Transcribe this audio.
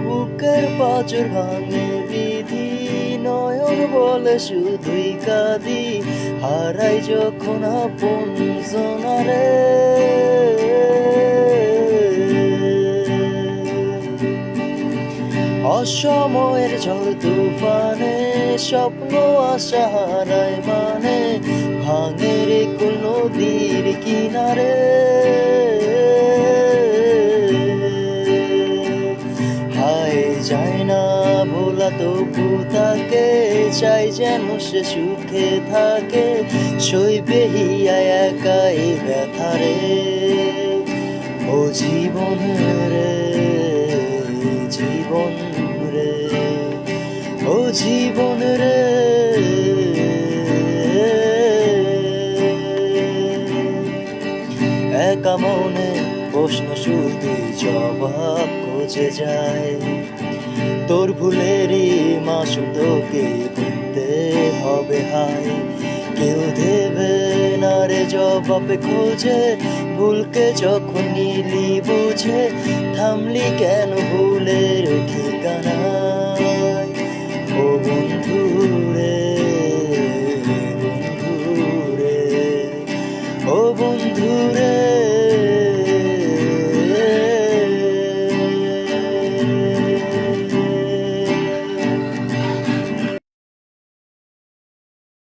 বুকের পাঁচর ভাঙে বিধি, নয়ন বলে শুধুই কাঁদি, হারাই যখন আপন জনারে। অসময়ের ঝড় তুফানে স্বপ্ন আশা হারায় মানে, ভাঙে রে কুল নদীর কিনারে। হায় যায় না ভোলা তবু তাকে, চাই যেন সে সুখে থাকে, সইবে হিয়া একাই ব্যথারে। ও জীবন রে, জীবন রে, ও জীবন রে। একা মনে প্রশ্ন শুধুই জবাব খুঁজে যায়, তোর ভুলেরই মাসুম তোকে গুনতে হবে হায়। কেউ দেবে না রে জবাব খোঁজে, ভুলকে যখন নিলি বুঝে, থামলি কেন ভুলের ঠিকানায়। ও বন্ধু রে, বন্ধু রে, ও বন্ধু রে।